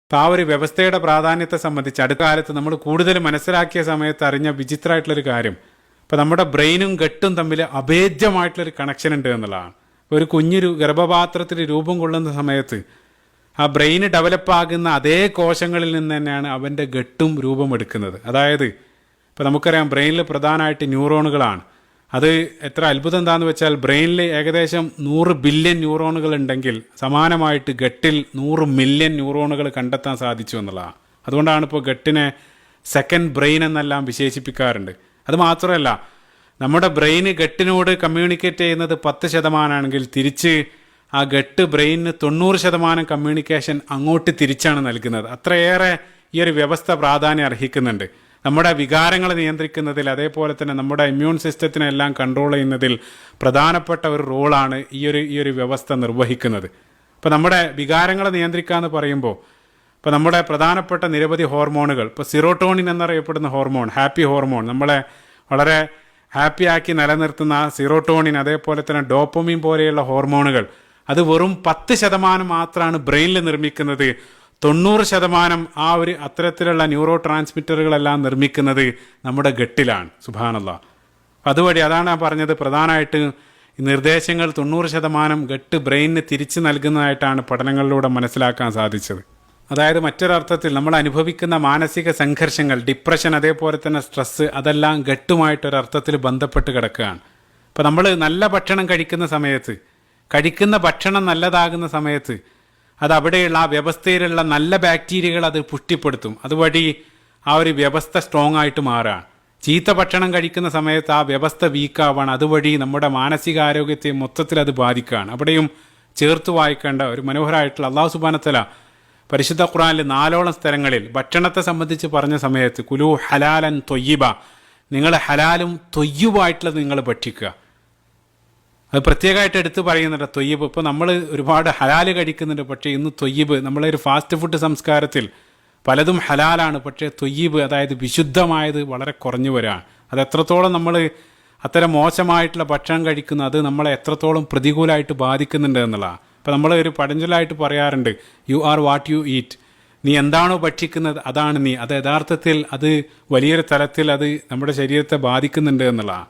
അപ്പോൾ ആ ഒരു വ്യവസ്ഥയുടെ പ്രാധാന്യത്തെ സംബന്ധിച്ച് അടുത്ത കാലത്ത് നമ്മൾ കൂടുതൽ മനസ്സിലാക്കിയ സമയത്ത് അറിഞ്ഞ വിചിത്രമായിട്ടുള്ളൊരു കാര്യം, ഇപ്പോൾ നമ്മുടെ ബ്രെയിനും ഗട്ടും തമ്മിൽ അഭേദ്യമായിട്ടുള്ളൊരു കണക്ഷൻ ഉണ്ട് എന്നുള്ളതാണ്. ഒരു കുഞ്ഞൊരു ഗർഭപാത്രത്തിൽ രൂപം കൊള്ളുന്ന സമയത്ത് ആ ബ്രെയിന് ഡെവലപ്പാകുന്ന അതേ കോശങ്ങളിൽ നിന്ന് തന്നെയാണ് അവൻ്റെ ഗട്ടും രൂപമെടുക്കുന്നത്. അതായത് ഇപ്പോൾ നമുക്കറിയാം ബ്രെയിനിൽ പ്രധാനമായിട്ട് ന്യൂറോണുകളാണ്. അത് എത്ര അത്ഭുതം എന്താണെന്ന് വെച്ചാൽ ബ്രെയിനിൽ ഏകദേശം 100 ബില്യൺ ന്യൂറോണുകൾ ഉണ്ടെങ്കിൽ സമാനമായിട്ട് ഗട്ടിൽ 100 മില്യൺ ന്യൂറോണുകൾ കണ്ടെത്താൻ സാധിച്ചു എന്നുള്ളതാണ്. അതുകൊണ്ടാണ് ഇപ്പോൾ ഗട്ടിനെ സെക്കൻഡ് ബ്രെയിൻ എന്നെല്ലാം വിശേഷിപ്പിക്കാറുണ്ട്. അത് മാത്രമല്ല, നമ്മുടെ ബ്രെയിന് ഗട്ടിനോട് കമ്മ്യൂണിക്കേറ്റ് ചെയ്യുന്നത് 10% ആണെങ്കിൽ തിരിച്ച് ആ ഗട്ട് ബ്രെയിനിന് 90% കമ്മ്യൂണിക്കേഷൻ അങ്ങോട്ട് തിരിച്ചാണ് നൽകുന്നത്. അത്രയേറെ ഈ ഒരു വ്യവസ്ഥ പ്രാധാന്യം അർഹിക്കുന്നുണ്ട്. നമ്മുടെ വികാരങ്ങളെ നിയന്ത്രിക്കുന്നതിൽ, അതേപോലെ തന്നെ നമ്മുടെ ഇമ്മ്യൂൺ സിസ്റ്റത്തിനെല്ലാം കൺട്രോൾ ചെയ്യുന്നതിൽ പ്രധാനപ്പെട്ട ഒരു റോളാണ് ഈ ഒരു വ്യവസ്ഥ നിർവഹിക്കുന്നത്. ഇപ്പോൾ നമ്മുടെ വികാരങ്ങളെ നിയന്ത്രിക്കുക എന്ന് പറയുമ്പോൾ ഇപ്പോൾ നമ്മുടെ പ്രധാനപ്പെട്ട നിരവധി ഹോർമോണുകൾ, ഇപ്പോൾ സിറോട്ടോണിൻ എന്നറിയപ്പെടുന്ന ഹോർമോൺ, ഹാപ്പി ഹോർമോൺ, നമ്മളെ വളരെ ഹാപ്പിയാക്കി നിലനിർത്തുന്ന സിറോട്ടോണിൻ, അതേപോലെ തന്നെ ഡോപ്പമിൻ പോലെയുള്ള ഹോർമോണുകൾ, അത് വെറും 10% മാത്രമാണ് ബ്രെയിനിൽ നിർമ്മിക്കുന്നത്. 90% ആ ഒരു അത്തരത്തിലുള്ള ന്യൂറോ ട്രാൻസ്മിറ്ററുകളെല്ലാം നിർമ്മിക്കുന്നത് നമ്മുടെ ഗട്ടിലാണ്. സുബ്ഹാനല്ലാഹ്. അതുവഴി അതാണ് ഞാൻ പറഞ്ഞത്, പ്രധാനമായിട്ട് ഈ നിർദ്ദേശങ്ങൾ 90% ഗട്ട് ബ്രെയിനിന് തിരിച്ചു നൽകുന്നതായിട്ടാണ് പഠനങ്ങളിലൂടെ മനസ്സിലാക്കാൻ സാധിച്ചത്. അതായത് മറ്റൊരർത്ഥത്തിൽ നമ്മൾ അനുഭവിക്കുന്ന മാനസിക സംഘർഷങ്ങൾ, ഡിപ്രഷൻ, അതേപോലെ തന്നെ സ്ട്രെസ്സ്, അതെല്ലാം ഗട്ടുമായിട്ടൊരർത്ഥത്തിൽ ബന്ധപ്പെട്ട് കിടക്കുകയാണ്. ഇപ്പോൾ നമ്മൾ നല്ല ഭക്ഷണം കഴിക്കുന്ന സമയത്ത്, കഴിക്കുന്ന ഭക്ഷണം നല്ലതാകുന്ന സമയത്ത് അത് അവിടെയുള്ള ആ വ്യവസ്ഥയിലുള്ള നല്ല ബാക്ടീരിയകൾ അത് പുഷ്ടിപ്പെടുത്തും. അതുവഴി ആ ഒരു വ്യവസ്ഥ സ്ട്രോങ് ആയിട്ട് മാറുകയാണ്. ചീത്ത ഭക്ഷണം കഴിക്കുന്ന സമയത്ത് ആ വ്യവസ്ഥ വീക്കാവാണ്. അതുവഴി നമ്മുടെ മാനസികാരോഗ്യത്തെ മൊത്തത്തിൽ അത് ബാധിക്കുകയാണ്. അവിടെയും ചേർത്ത് വായിക്കേണ്ട ഒരു മനോഹരമായിട്ടുള്ള അല്ലാഹു സുബ്ഹാനഹു വ തആല പരിശുദ്ധ ഖുർആനിൽ 4 സ്ഥലങ്ങളിൽ ഭക്ഷണത്തെ സംബന്ധിച്ച് പറഞ്ഞ സമയത്ത് കുലു ഹലാലൻ ത്വയ്യിബ, നിങ്ങൾ ഹലാലും ത്വയ്യിബായിട്ടുള്ളത് നിങ്ങൾ ഭക്ഷിക്കുക. അത് പ്രത്യേകമായിട്ട് എടുത്ത് പറയുന്നുണ്ട് ത്വയ്യിബ്. ഇപ്പോൾ നമ്മൾ ഒരുപാട് ഹലാല് കഴിക്കുന്നുണ്ട്, പക്ഷേ ഇന്ന് ത്വയ്യിബ്, നമ്മളൊരു ഫാസ്റ്റ് ഫുഡ് സംസ്കാരത്തിൽ പലതും ഹലാലാണ്, പക്ഷേ ത്വയ്യിബ്, അതായത് വിശുദ്ധമായത് വളരെ കുറഞ്ഞു വരികയാണ്. അത് എത്രത്തോളം നമ്മൾ അത്തരം മോശമായിട്ടുള്ള ഭക്ഷണം കഴിക്കുന്നു, അത് നമ്മളെ എത്രത്തോളം പ്രതികൂലമായിട്ട് ബാധിക്കുന്നുണ്ട് എന്നുള്ളതാണ്. അപ്പോൾ നമ്മൾ ഒരു പഴഞ്ചൊല്ലായിട്ട് പറയാറുണ്ട്, you are what you eat, നീ എന്താണോ ഭക്ഷിക്കുന്നത് അതാണ് നീ. അത് യഥാർത്ഥത്തിൽ അത് വലിയൊരു തലത്തിൽ അത് നമ്മുടെ ശരീരത്തെ ബാധിക്കുന്നുണ്ട് എന്നുള്ളതാണ്.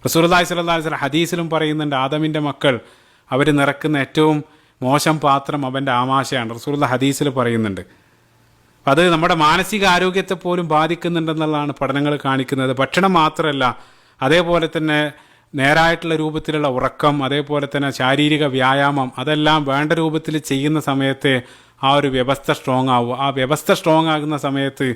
റസൂലുള്ളാഹി സ്വല്ലല്ലാഹു അലൈഹി വസല്ലം ഹദീസിലും പറയുന്നുണ്ട്, ആദമിൻ്റെ മക്കൾ അവർ നിറക്കുന്ന ഏറ്റവും മോശം പാത്രം അവൻ്റെ ആമാശയാണ്. റസൂലുള്ളാഹി ഹദീസിൽ പറയുന്നുണ്ട്. അത് നമ്മുടെ മാനസിക ആരോഗ്യത്തെ പോലും ബാധിക്കുന്നുണ്ടെന്നുള്ളതാണ് പഠനങ്ങൾ കാണിക്കുന്നത്. ഭക്ഷണം മാത്രമല്ല, അതേപോലെ തന്നെ നേരായിട്ടുള്ള രൂപത്തിലുള്ള ഉറക്കം, അതേപോലെ തന്നെ ശാരീരിക വ്യായാമം, അതെല്ലാം വേണ്ട രൂപത്തിൽ ചെയ്യുന്ന സമയത്ത് ആ ഒരു വ്യവസ്ഥ സ്ട്രോങ് ആവും. ആ വ്യവസ്ഥ സ്ട്രോങ് ആകുന്ന സമയത്ത്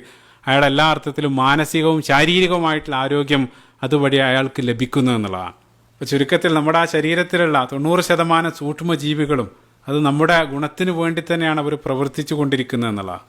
അയാൾ എല്ലാ അർത്ഥത്തിലും മാനസികവും ശാരീരികവുമായിട്ടുള്ള ആരോഗ്യം അതുവഴി അയാൾക്ക് ലഭിക്കുന്നു എന്നുള്ളതാണ്. അപ്പോൾ ചുരുക്കത്തിൽ നമ്മുടെ ആ ശരീരത്തിലുള്ള 90% സൂക്ഷ്മജീവികളും അത് നമ്മുടെ ഗുണത്തിന് വേണ്ടി തന്നെയാണ് അവർ പ്രവർത്തിച്ചു കൊണ്ടിരിക്കുന്നത് എന്നുള്ളതാണ്.